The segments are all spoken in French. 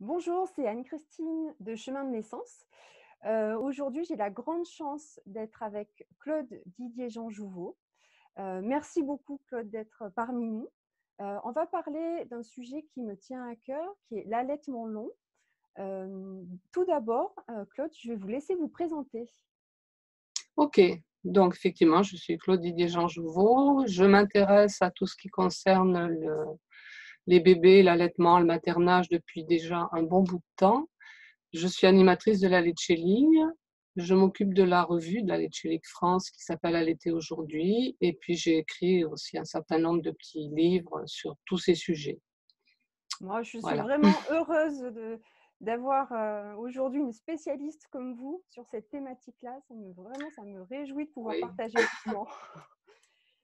Bonjour, c'est Anne-Christine de Chemin de Naissance. Aujourd'hui, j'ai la grande chance d'être avec Claude Didier-Jean Jouveau. Merci beaucoup, Claude, d'être parmi nous. On va parler d'un sujet qui me tient à cœur, qui est l'allaitement long. Tout d'abord, Claude, je vais vous laisser vous présenter. Ok, donc effectivement, je suis Claude Didier-Jean Jouveau. Je m'intéresse à tout ce qui concerne les bébés, l'allaitement, le maternage depuis déjà un bon bout de temps. Je suis animatrice de la Leche Ligne. Je m'occupe de la revue de la Leche Ligne France qui s'appelle Allaiter aujourd'hui. Et puis j'ai écrit aussi un certain nombre de petits livres sur tous ces sujets. Moi, je suis Voilà. vraiment heureuse d'avoir aujourd'hui une spécialiste comme vous sur cette thématique-là. Vraiment, ça me réjouit de pouvoir Oui. partager ce moment.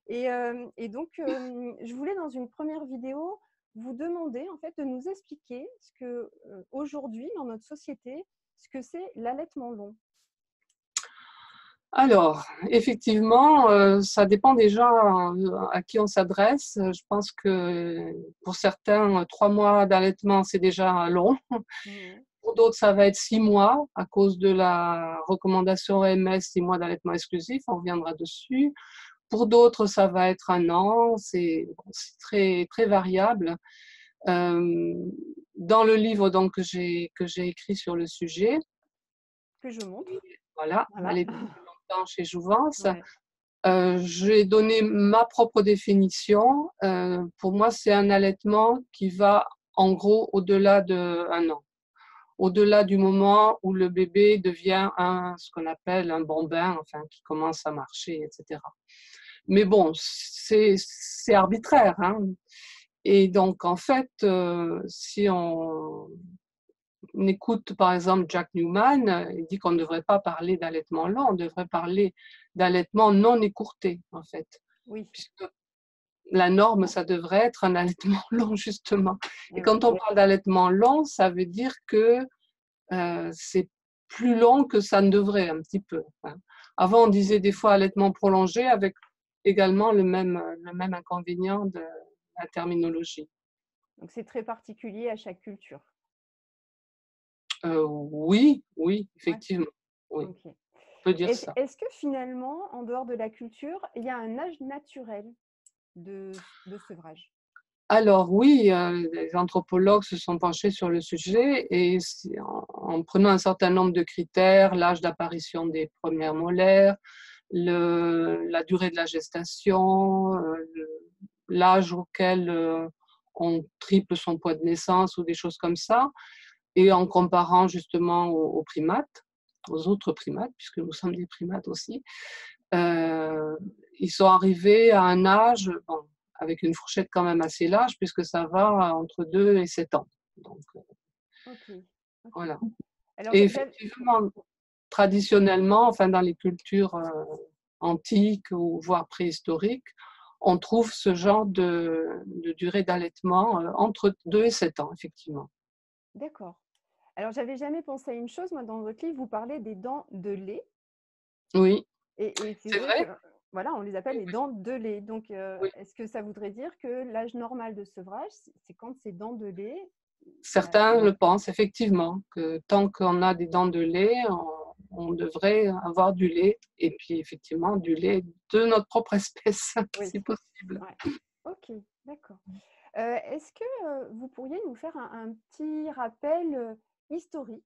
Et donc, je voulais dans une première vidéo vous demander en fait de nous expliquer ce que aujourd'hui dans notre société, ce que c'est l'allaitement long. Alors, effectivement, ça dépend déjà à qui on s'adresse. Je pense que pour certains, 3 mois d'allaitement, c'est déjà long. Mmh. Pour d'autres, ça va être 6 mois à cause de la recommandation OMS, 6 mois d'allaitement exclusif, on reviendra dessus. Pour d'autres, ça va être 1 an, c'est très, très variable. Euh, Dans le livre donc, que j'ai écrit sur le sujet, Que je montre. voilà, Voilà. aller depuis longtemps chez Jouvence, Ouais. j'ai donné ma propre définition. Pour moi, c'est un allaitement qui va en gros au-delà d'1 an. Au-delà du moment où le bébé devient ce qu'on appelle un bambin, enfin, qui commence à marcher, etc. Mais bon, c'est arbitraire, hein. Et donc, en fait, si on écoute par exemple Jack Newman, il dit qu'on ne devrait pas parler d'allaitement lent, on devrait parler d'allaitement non écourté, en fait. Oui. Puisque la norme, ça devrait être un allaitement long, justement. Et Eh oui. quand on parle d'allaitement long, ça veut dire que c'est plus long que ça ne devrait, un petit peu. Avant, on disait des fois allaitement prolongé avec également le même inconvénient de la terminologie. Donc c'est très particulier à chaque culture. Oui, oui, Ouais. effectivement. Oui, Ok. on peut dire Est-ce, ça. est-ce que finalement, en dehors de la culture, il y a un âge naturel de sevrage? Alors oui, les anthropologues se sont penchés sur le sujet et en prenant un certain nombre de critères, l'âge d'apparition des premières molaires, la durée de la gestation, l'âge auquel on triple son poids de naissance ou des choses comme ça, et en comparant justement aux primates, aux autres primates, puisque nous sommes des primates aussi, euh, ils sont arrivés à un âge, bon, avec une fourchette quand même assez large, puisque ça va entre 2 et 7 ans. Donc, Ok. Ok. voilà. Alors, Et effectivement, traditionnellement, enfin dans les cultures antiques ou voire préhistoriques, on trouve ce genre de durée d'allaitement entre 2 et 7 ans, effectivement. d'accord. Alors, j'avais jamais pensé à une chose, moi, dans votre livre, vous parlez des dents de lait, Oui, et c'est c'est vrai que, vrai. voilà, on les appelle Oui, les dents de lait. Donc, oui. est-ce que ça voudrait dire que l'âge normal de sevrage, c'est quand ces dents de lait, Certains le pensent effectivement, que tant qu'on a des dents de lait, on devrait avoir du lait, et puis effectivement du lait de notre propre espèce, oui, si possible. ouais. Ok, d'accord. Est-ce que vous pourriez nous faire un petit rappel historique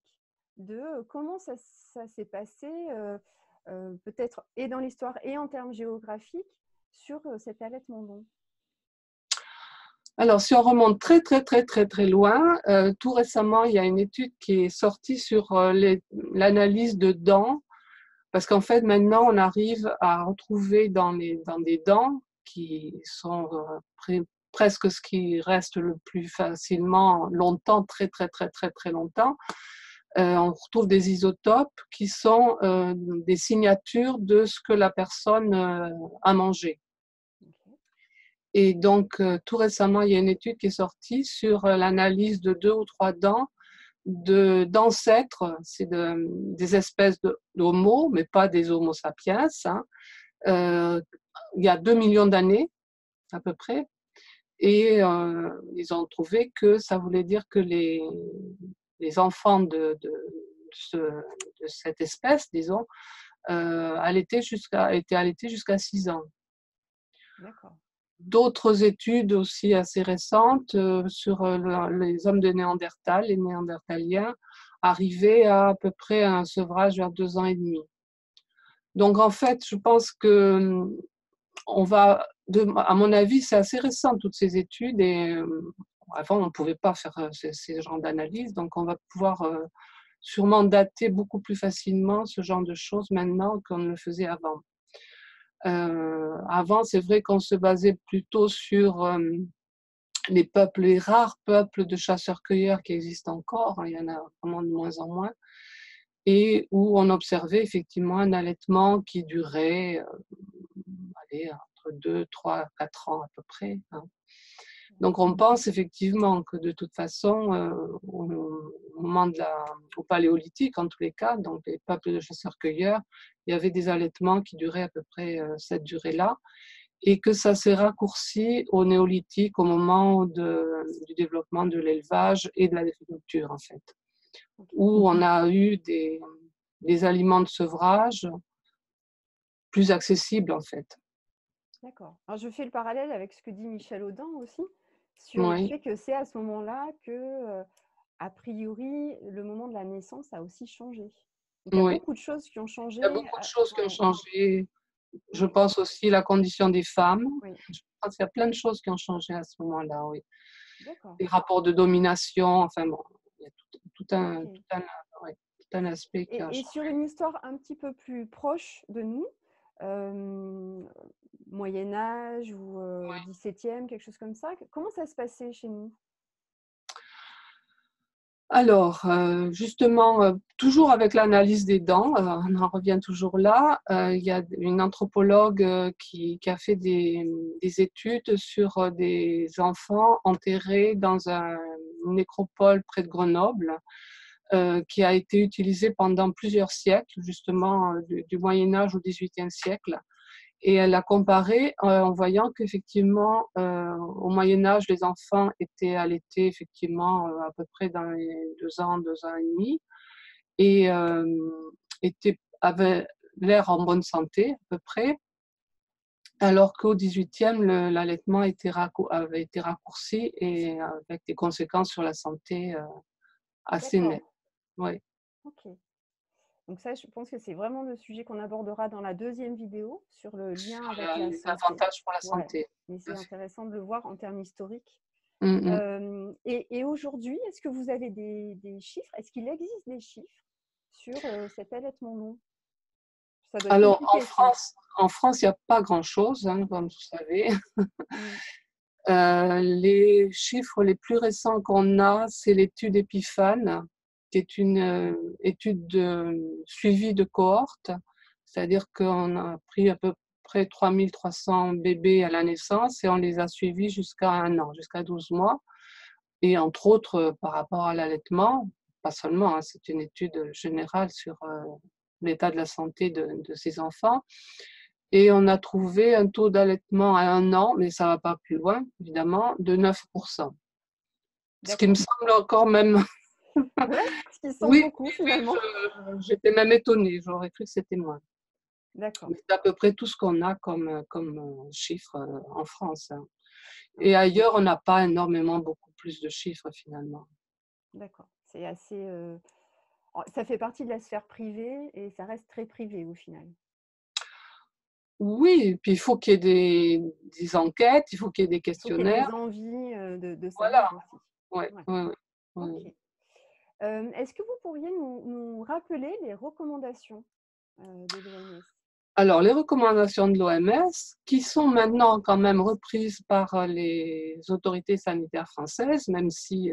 de comment ça s'est passé, peut-être et dans l'histoire et en termes géographiques, sur cet allaitement long? Alors, si on remonte très, très, très, très, très loin, tout récemment, il y a une étude qui est sortie sur l'analyse de dents, parce qu'en fait, maintenant, on arrive à retrouver dans des dents qui sont presque ce qui reste le plus facilement longtemps, très, très, très, très, très longtemps. On retrouve des isotopes qui sont des signatures de ce que la personne a mangé. Ok. Et donc, tout récemment, il y a une étude qui est sortie sur l'analyse de 2 ou 3 dents d'ancêtres, c'est des espèces d'homo, mais pas des homo sapiens, hein, il y a 2 millions d'années à peu près. Et ils ont trouvé que ça voulait dire que les enfants de cette espèce, disons, étaient allaités jusqu'à 6 ans. D'accord. D'autres études aussi assez récentes sur les hommes de Néandertal, les Néandertaliens, arrivaient à peu près à un sevrage vers 2 ans et demi. Donc en fait, je pense que à mon avis, c'est assez récent toutes ces études et avant on ne pouvait pas faire ces genres d'analyse, donc on va pouvoir sûrement dater beaucoup plus facilement ce genre de choses maintenant qu'on ne le faisait avant. Avant, c'est vrai qu'on se basait plutôt sur les rares peuples de chasseurs-cueilleurs qui existent encore, hein, il y en a vraiment de moins en moins, et où on observait effectivement un allaitement qui durait entre 2, 3, 4 ans à peu près. Hein. Donc on pense effectivement que de toute façon, au moment au paléolithique en tous les cas, donc les peuples de chasseurs-cueilleurs, il y avait des allaitements qui duraient à peu près cette durée-là, et que ça s'est raccourci au néolithique au moment du développement de l'élevage et de l'agriculture en fait, où on a eu des aliments de sevrage plus accessibles en fait. D'accord. Alors, je fais le parallèle avec ce que dit Michel Audin aussi, sur le Oui, fait que c'est à ce moment-là que, a priori, le moment de la naissance a aussi changé. Donc, il y a oui. beaucoup de choses qui ont changé. Il y a beaucoup de choses qui ont Ouais, changé. Je ouais, pense aussi la condition des femmes. oui, Je pense qu'il y a plein de choses qui ont changé à ce moment-là, oui. d'accord. Les rapports de domination, enfin bon, il y a Ok. ouais, tout un aspect qui a Et sur changé. une histoire un petit peu plus proche de nous, euh, Moyen Âge ou 17e, quelque chose comme ça, comment ça se passait chez nous? Alors, justement, toujours avec l'analyse des dents, on en revient toujours là, il y a une anthropologue qui a fait des études sur des enfants enterrés dans une nécropole près de Grenoble, qui a été utilisée pendant plusieurs siècles, justement du Moyen Âge au XVIIIe siècle. Et elle a comparé en voyant qu'effectivement, au Moyen Âge, les enfants étaient allaités effectivement à peu près dans les 2 ans, 2 ans et demi, et avaient l'air en bonne santé à peu près, alors qu'au XVIIIe, l'allaitement avait été raccourci et avec des conséquences sur la santé assez D'accord, nettes. Ouais. ok. Donc ça, je pense que c'est vraiment le sujet qu'on abordera dans la deuxième vidéo sur le lien Sur avec la les santé. avantages pour la Ouais, santé. mais Tout c'est à fait. intéressant de le voir en termes historiques. Mm, mm. Et aujourd'hui, est-ce que vous avez des chiffres? Est-ce qu'il existe des chiffres sur cet allaitement long? Ça doit être Alors, compliqué, ça. En France, il n'y a pas grand-chose, hein, comme vous savez. Mm. Les chiffres les plus récents qu'on a, c'est l'étude Epiphane, qui est une étude de suivi de cohorte, c'est-à-dire qu'on a pris à peu près 3300 bébés à la naissance et on les a suivis jusqu'à 1 an, jusqu'à 12 mois. Et entre autres, par rapport à l'allaitement, pas seulement, hein, c'est une étude générale sur l'état de la santé de ces enfants. Et on a trouvé un taux d'allaitement à 1 an, mais ça ne va pas plus loin, évidemment, de 9%. Ce qui me D'accord. semble encore même... Ouais, ce qui semble Oui, beaucoup finalement. j'étais même étonnée, j'aurais cru que c'était moins. D'accord. Mais c'est à peu près tout ce qu'on a comme chiffre en France. Hein. Et Ok. ailleurs, on n'a pas énormément beaucoup plus de chiffres finalement. D'accord. C'est assez. Ça fait partie de la sphère privée et ça reste très privé au final. Oui, puis il faut qu'il y ait des enquêtes, il faut qu'il y ait des Il faut qu'il y ait des questionnaires. envies de Voilà, savoir aussi. ouais, Ouais. ouais, ouais, Ok. ouais. Est-ce que vous pourriez nous rappeler les recommandations de l'OMS? Alors, les recommandations de l'OMS, qui sont maintenant quand même reprises par les autorités sanitaires françaises, même si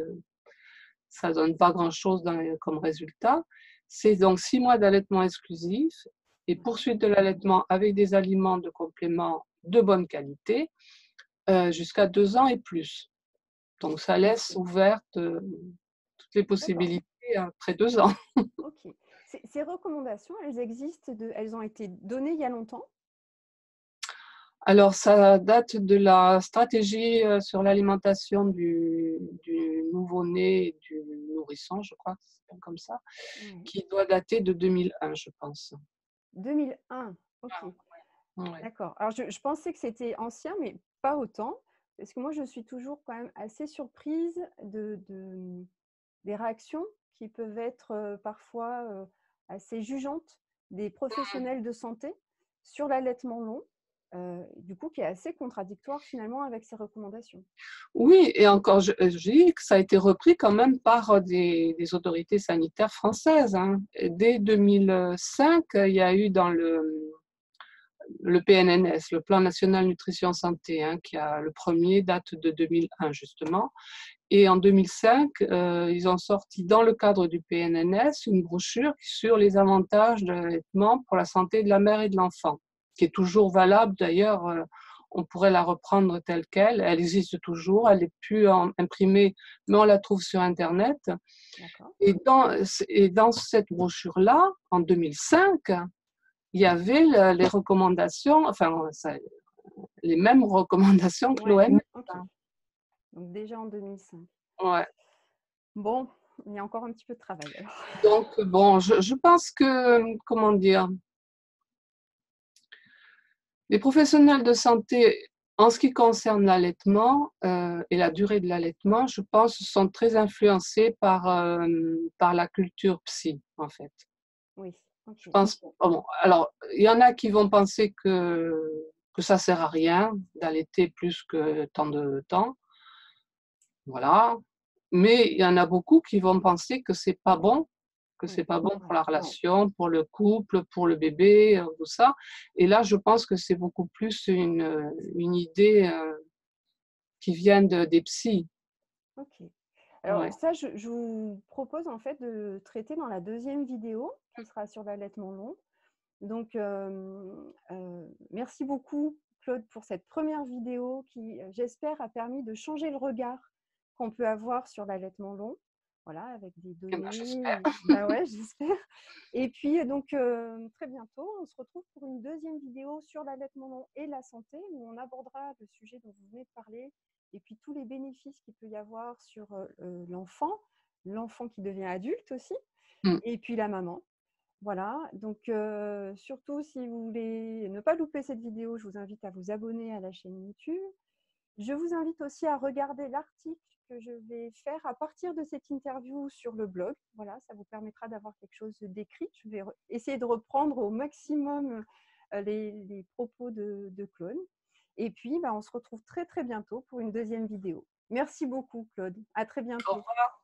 ça ne donne pas grand-chose comme résultat, c'est donc 6 mois d'allaitement exclusif et Ouais. poursuite de l'allaitement avec des aliments de complément de bonne qualité jusqu'à 2 ans et plus. Donc, ça laisse Ok. ouvertes toutes les D'accord. possibilités après 2 ans. Ok. Ces recommandations, elles existent, elles ont été données il y a longtemps? Alors, ça date de la stratégie sur l'alimentation du nouveau-né et du nourrisson, je crois que c'est comme ça, Ouais. qui doit dater de 2001, je pense. 2001, ok. Ouais. D'accord. Alors, je pensais que c'était ancien, mais pas autant, parce que moi, je suis toujours quand même assez surprise des réactions qui peuvent être parfois assez jugeantes des professionnels de santé sur l'allaitement long, du coup, qui est assez contradictoire finalement avec ces recommandations. Oui, et encore, je dis que ça a été repris quand même par des autorités sanitaires françaises, hein. Dès 2005, il y a eu dans le PNNS, le Plan national nutrition santé, hein, le premier date de 2001 justement. Et en 2005, ils ont sorti dans le cadre du PNNS une brochure sur les avantages de l'allaitement pour la santé de la mère et de l'enfant, qui est toujours valable d'ailleurs. On pourrait la reprendre telle qu'elle. Elle existe toujours. Elle n'est plus imprimée, mais on la trouve sur Internet. D'accord. Et dans cette brochure-là, en 2005, il y avait les recommandations, enfin, les mêmes recommandations que Ouais, l'OMS. ok. Donc déjà en 2005. Ouais. Bon, il y a encore un petit peu de travail alors. Donc, bon, je pense que, comment dire, les professionnels de santé, en ce qui concerne l'allaitement et la durée de l'allaitement, je pense, sont très influencés par la culture psy, en fait. Oui, Je ok. pense, bon, alors, il y en a qui vont penser que ça sert à rien d'allaiter plus que tant de temps, voilà. Mais il y en a beaucoup qui vont penser que c'est pas bon, Mm. pour Ouais. la relation, pour le couple, pour le bébé, tout ça. Et là, je pense que c'est beaucoup plus une idée qui vient des psys. Ok. Alors Ouais. ça, je vous propose en fait de traiter dans la deuxième vidéo qui sera sur l'allaitement long. Donc, merci beaucoup Claude pour cette première vidéo qui, j'espère, a permis de changer le regard qu'on peut avoir sur l'allaitement long. Voilà, avec des Eh ben, données. j'espère. Bah ouais, j'espère. Et puis, donc, très bientôt, on se retrouve pour une deuxième vidéo sur l'allaitement long et la santé, où on abordera le sujet dont vous venez de parler, et puis tous les bénéfices qu'il peut y avoir sur l'enfant qui devient adulte aussi, Mm. et puis la maman. Voilà, donc surtout si vous voulez ne pas louper cette vidéo, je vous invite à vous abonner à la chaîne YouTube. Je vous invite aussi à regarder l'article que je vais faire à partir de cette interview sur le blog. Voilà, ça vous permettra d'avoir quelque chose d'écrit. Je vais essayer de reprendre au maximum les propos de Claude. Et puis, bah, on se retrouve très très bientôt pour une deuxième vidéo. Merci beaucoup Claude. À très Au bientôt. revoir.